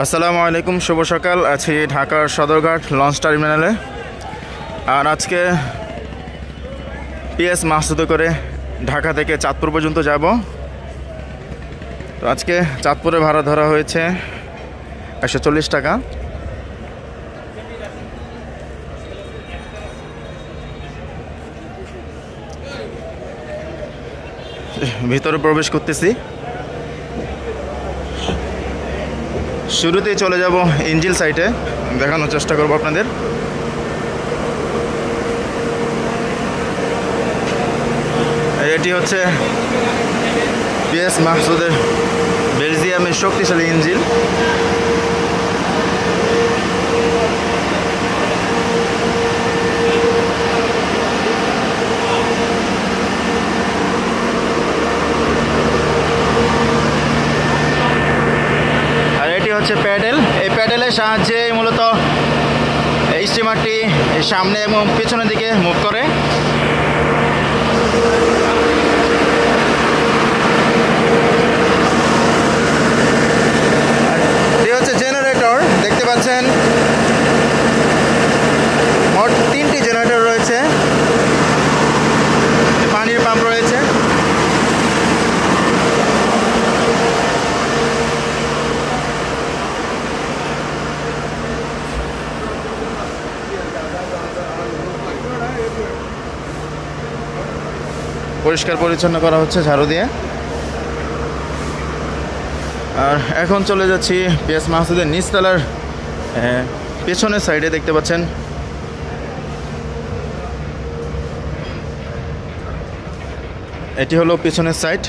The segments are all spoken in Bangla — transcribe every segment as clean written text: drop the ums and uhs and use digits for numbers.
আসসালামু আলাইকুম, শুভ সকাল। আছি ঢাকার সদরঘাট লঞ্চ টার্মিনালে। আর আজকে পিএস মাহসুদে করে ঢাকা থেকে চাঁদপুর পর্যন্ত যাব। তো আজকে চাঁদপুরে ভাড়া ধরা হয়েছে 140 টাকা। ভিতরে প্রবেশ করতেছি। শুরুতেই চলে যাব ইঞ্জিল সাইটে, দেখানোর চেষ্টা করব আপনাদের। এটি হচ্ছে পিএস মাহসুদের বেলজিয়ামের শক্তিশালী ইঞ্জিল। হচ্ছে প্যাডেল। এই প্যাডেলের সাহায্যে মূলত এই স্টিমারটি সামনে এবং পেছনের দিকে মুভ করে। এই হচ্ছে জেনারেটর, দেখতে পাচ্ছেন মোট 3টি জেনারেটর রয়েছে, পানির পাম্প রয়েছে। পরিষ্কার পরিচ্ছন্ন করা হচ্ছে ঝাড়ু দিয়ে। আর এখন চলে যাচ্ছি পিএস মাহসুদের নিচতলার পেছনের সাইডে, দেখতে পাচ্ছেন এটি হলো পেছনের সাইড।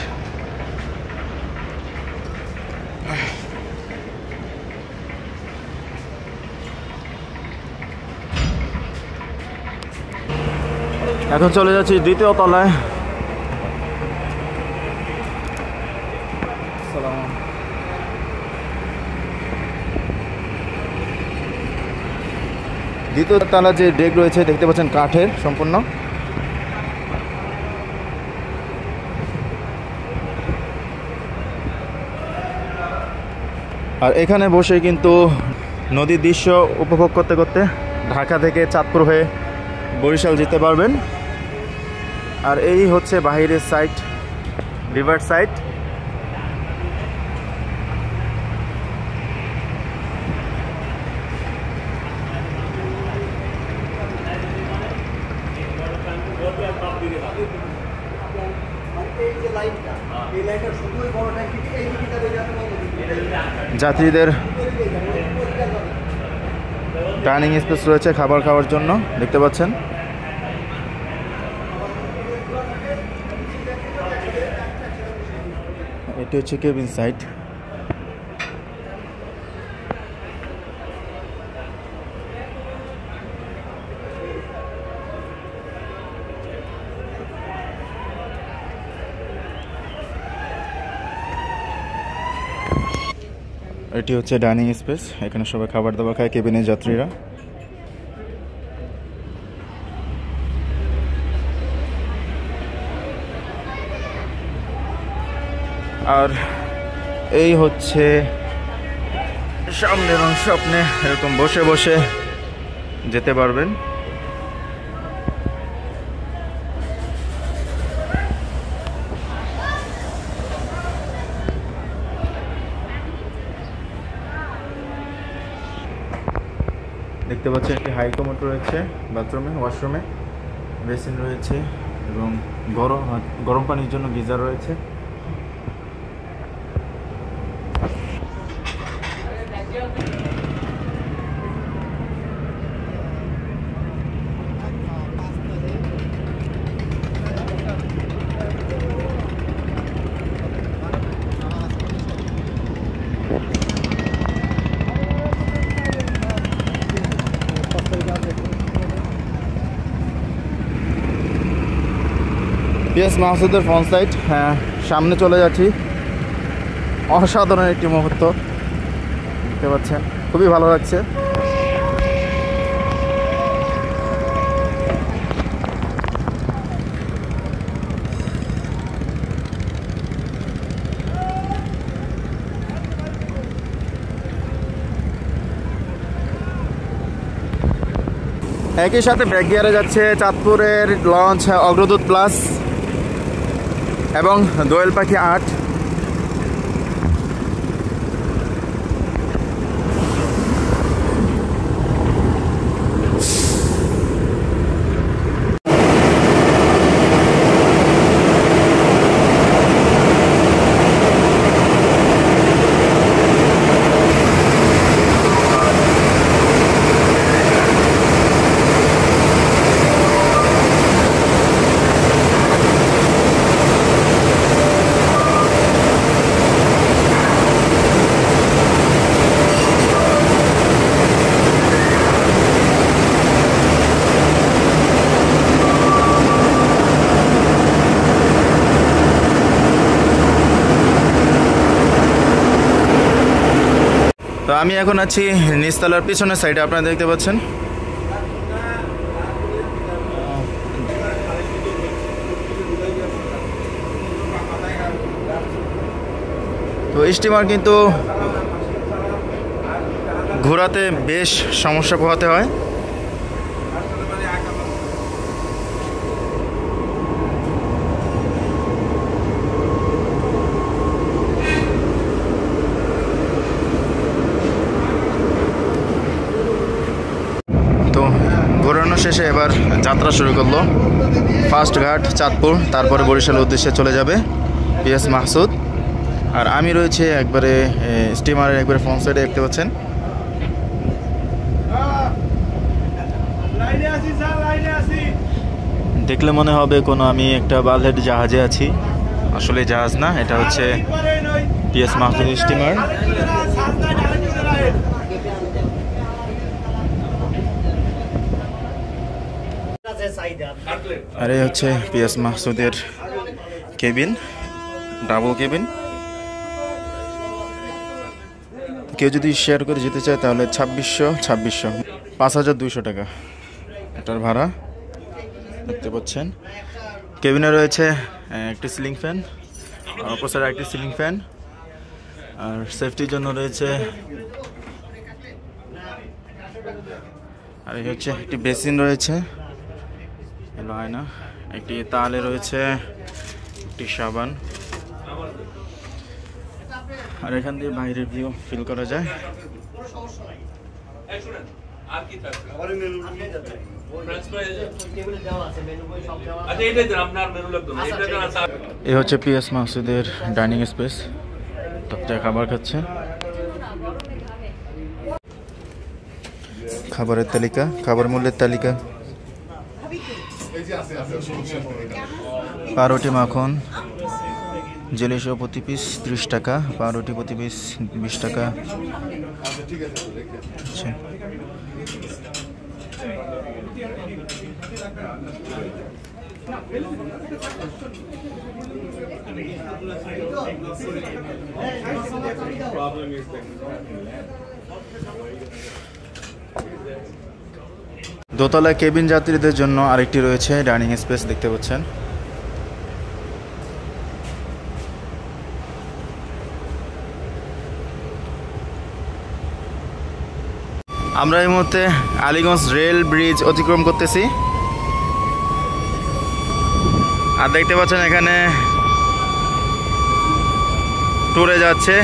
এখন চলে যাচ্ছি দ্বিতীয় তলায়। দ্বিতীয় তলা যে ডেক রয়েছে দেখতে পাচ্ছেন কাঠের সম্পূর্ণ। আর এখানে বসে কিন্তু নদীর দৃশ্য উপভোগ করতে করতে ঢাকা থেকে চাঁদপুর হয়ে বরিশাল যেতে পারবেন। আর এই হচ্ছে বাহিরের সাইড, রিভার সাইড। যাত্রীদের ডাইনিং স্পেস রয়েছে খাবার খাওয়ার জন্য, দেখতে পাচ্ছেন। এটি হচ্ছে কেবিন সাইড। এটি হচ্ছে ডাইনিং স্পেস, এখানে সবাই খাবার দাবার খায় কেবিনের যাত্রীরা। আর এই হচ্ছে সামনের অংশ, আপনি এরকম বসে বসে যেতে পারবেন। দেখতে পাচ্ছেন একটি হাই কমোড রয়েছে বাথরুমে, ওয়াশরুমে বেসিন রয়েছে এবং গরম পানির জন্য গিজার রয়েছে। পিএস মাহসুদের ফ্রন্ট সাইড, সামনে চলে যাচ্ছি। অসাধারণ একটি মুহূর্ত, দেখতে পাচ্ছেন, খুবই ভালো লাগছে। একই সাথে ব্যাক গিয়ারে যাচ্ছে চাঁদপুরের লঞ্চ অগ্রদূত প্লাস এবং দোয়েল পাখি 8। তো আমি এখন আছি নিচতলার পিছনের সাইডে, আপনারা দেখতে পাচ্ছেন। তো স্টিমার কিন্তু ঘোরাতে বেশ সমস্যা পোহাতে হয়। ঘোরানো শেষে এবার যাত্রা শুরু করলো। ফার্স্ট ঘাট চাঁদপুর, তারপরে বরিশালের উদ্দেশ্যে চলে যাবে পিএস মাহসুদ। আর আমি রয়েছে একবারে স্টিমারের একবারে ফ্রন্ট সাইডে, দেখতে পাচ্ছেন। দেখলে মনে হবে কোনো আমি একটা বালহেড জাহাজে আছি, আসলে জাহাজ না, এটা হচ্ছে পিএস মাহসুদ স্টিমার। আর এই হচ্ছে পিএস মাহসুদের কেবিন, ডাবল কেবিন। কেউ যদি শেয়ার করে যেতে চায় তাহলে 2600 5200 টাকা এটার ভাড়া, দেখতে পাচ্ছেন। কেবিনে রয়েছে একটি সিলিং ফ্যান, অপোসাইডে একটি সিলিং ফ্যান, আর সেফটির জন্য রয়েছে, আর এই হচ্ছে একটি বেসিন রয়েছে, এলো আয়না, একটি তালে রয়েছে একটি সাবান। আর এখান দিয়ে বাইরের ভিউ ফিল করা যায়। এই হচ্ছে পিএস মাহসুদের ডাইনিং স্পেস, বাচ্চারা খাবার খাচ্ছে। খাবারের তালিকা, খাবার মূল্যের তালিকা, পাউরুটি মাখন জেলিসহ প্রতি পিস 30 টাকা, পাউরুটি প্রতি পিস 20 টাকা। দোতলা কেবিন যাত্রীদের জন্য আরেকটি রয়েছে ডাইনিং স্পেস, দেখতে পাচ্ছেন। আমরা এই মুহূর্তে আলীগঞ্জ রেল ব্রিজ অতিক্রম করতেছি। আর দেখতে পাচ্ছেন এখানে ট্যুরে যাচ্ছে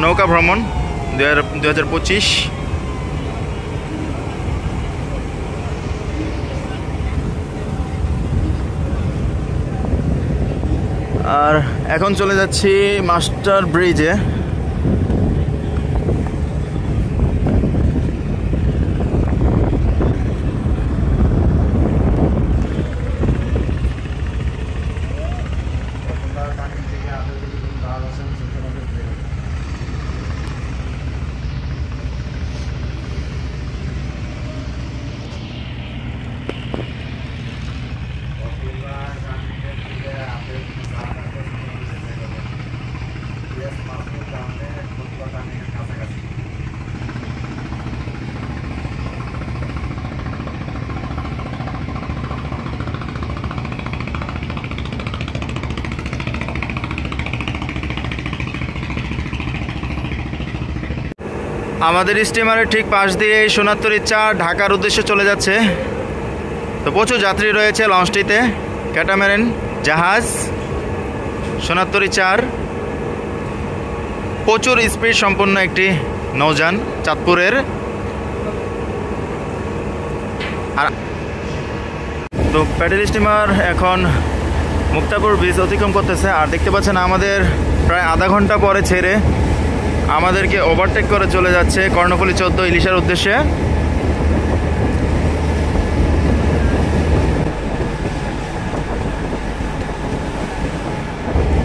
নৌকা ভ্রমণ 2025। আর এখন চলে যাচ্ছি মাস্টার ব্রিজে। আমাদের স্টিমারের ঠিক পাশ দিয়ে সোনারতরী 4 ঢাকার উদ্দেশ্যে চলে যাচ্ছে। তো প্রচুর যাত্রী রয়েছে লঞ্চটিতে। ক্যাটামারান জাহাজ সোনারতরী 4 প্রচুর স্পিড সম্পন্ন একটি নৌযান চাঁদপুরের। আর তো প্যাডেল স্টিমার এখন মুক্তাপুর ব্রিজ অতিক্রম করতেছে। আর দেখতে পাচ্ছেন আমাদের প্রায় আধা ঘন্টা পরে ছেড়ে আমাদেরকে ওভারটেক করে চলে যাচ্ছে কর্ণফুলী 14 ইলিশার উদ্দেশ্যে।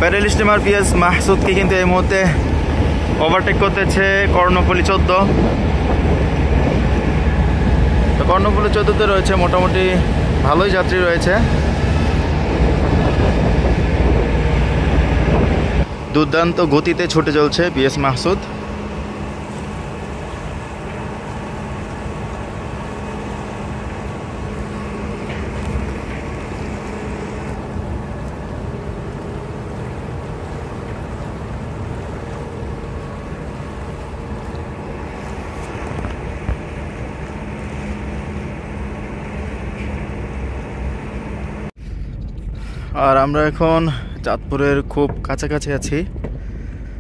প্যাডেল স্টিমার পিএস মাহসুদকে কিন্তু এই মুহূর্তে ওভারটেক করতেছে কর্ণফুলী 14। তো কর্ণফুলী 14তে রয়েছে মোটামুটি ভালোই যাত্রী রয়েছে। দুর্দান্ত গতিতে ছুটে চলছে পিএস মাহসুদ। আর আমরা এখন চাঁদপুরের খুব কাছাকাছি আছি।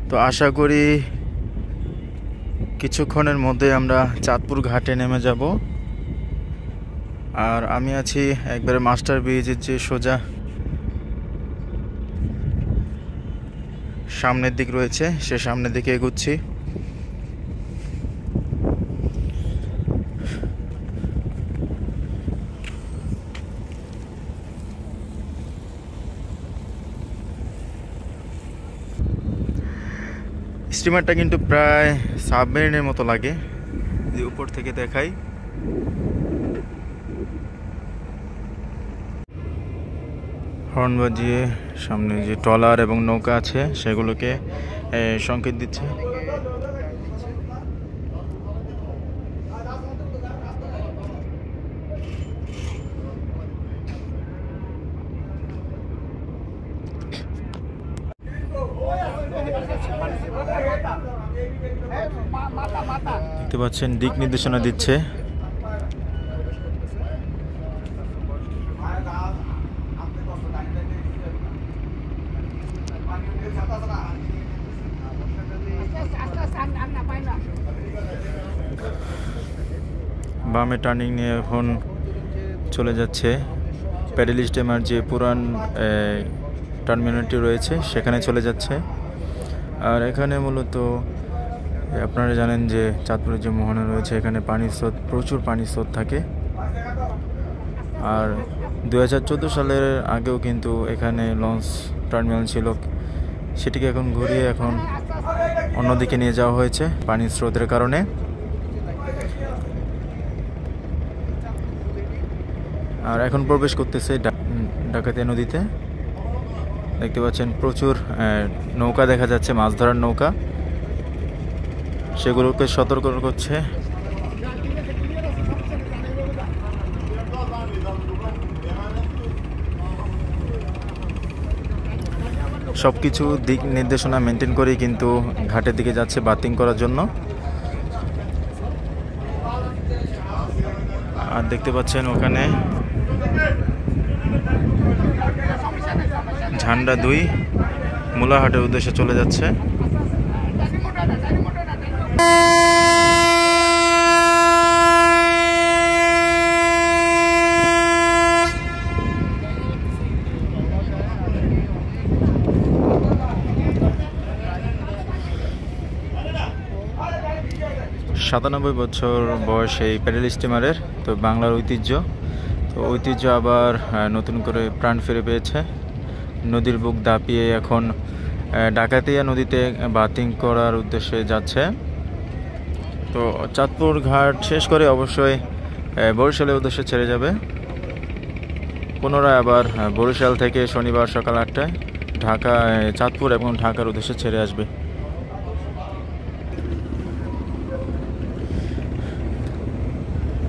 তো আশা করি কিছুক্ষণের মধ্যে আমরা চাঁদপুর ঘাটে নেমে যাব। আর আমি আছি একবারে মাস্টার ব্রিজের যে সোজা সামনের দিক রয়েছে সে সামনের দিকে এগুচ্ছি। স্টিমারটা কিন্তু প্রায় সাবমেরিনের মতো লাগে, যে উপর থেকে দেখাই। হর্ন বাজিয়ে সামনে যে ট্রলার এবং নৌকা আছে সেগুলোকে সংকেত দিচ্ছে। দেখতে পাচ্ছেন দিক নির্দেশনা দিচ্ছে। বামে টার্নিং নিয়ে এখন চলে যাচ্ছে প্যাডেল স্টিমার যে পুরান টার্মিনালটি রয়েছে সেখানে চলে যাচ্ছে। আর এখানে মূলত আপনারা জানেন যে চাঁদপুরের যে মোহনা রয়েছে এখানে পানির স্রোত, প্রচুর পানির স্রোত থাকে। আর 2014 সালের আগেও কিন্তু এখানে লঞ্চ টার্মিনাল ছিল, সেটিকে এখন ঘুরিয়ে এখন অন্যদিকে নিয়ে যাওয়া হয়েছে পানির স্রোতের কারণে। আর এখন প্রবেশ করতেছে ডাকাতিয়া নদীতে। দেখতে পাচ্ছেন প্রচুর নৌকা দেখা যাচ্ছে, মাছ ধরার নৌকা, সেগুলোকে সতর্ক করছে। সবকিছু দিক নির্দেশনা মেনটেন করেই কিন্তু ঘাটের দিকে যাচ্ছে বাতিং করার জন্য। আর দেখতে পাচ্ছেন ওখানে ঝান্ডা 2 মুলাহাটের উদ্দেশ্যে চলে যাচ্ছে। সাতানব্বই বছর বয়স এই প্যাডেল স্টিমারের। তো বাংলার ঐতিহ্য, তো ঐতিহ্য আবার নতুন করে প্রাণ ফিরে পেয়েছে। নদীর বুক দাপিয়ে এখন ডাকাতিয়া নদীতে বাতিং করার উদ্দেশ্যে যাচ্ছে। তো চাঁদপুর ঘাট শেষ করে অবশ্যই বরিশালের উদ্দেশ্যে ছেড়ে যাবে। পুনরায় আবার বরিশাল থেকে শনিবার সকাল 8টায় ঢাকা, চাঁদপুর এবং ঢাকার উদ্দেশ্যে ছেড়ে আসবে।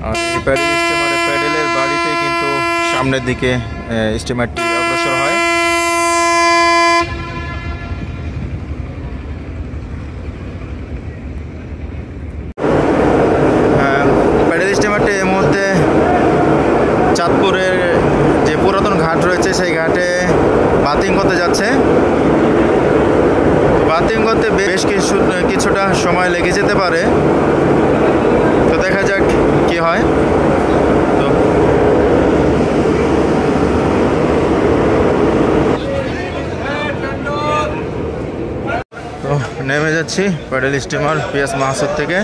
আর এই প্যাডেলের বাড়িতে কিন্তু সামনের দিকে স্টিমারটি অগ্রসর হয়। চাঁদপুরের যে পুরাতন ঘাট রয়েছে সেই ঘাটে বাতিং করতে যাচ্ছে। বাতিং করতে বেশ কিছুটা সময় লেগে যেতে পারে, তো দেখা যাক কি হয়। তো নেমে যাচ্ছি প্যাডেল স্টিমার পিএস মাহাসুর থেকে।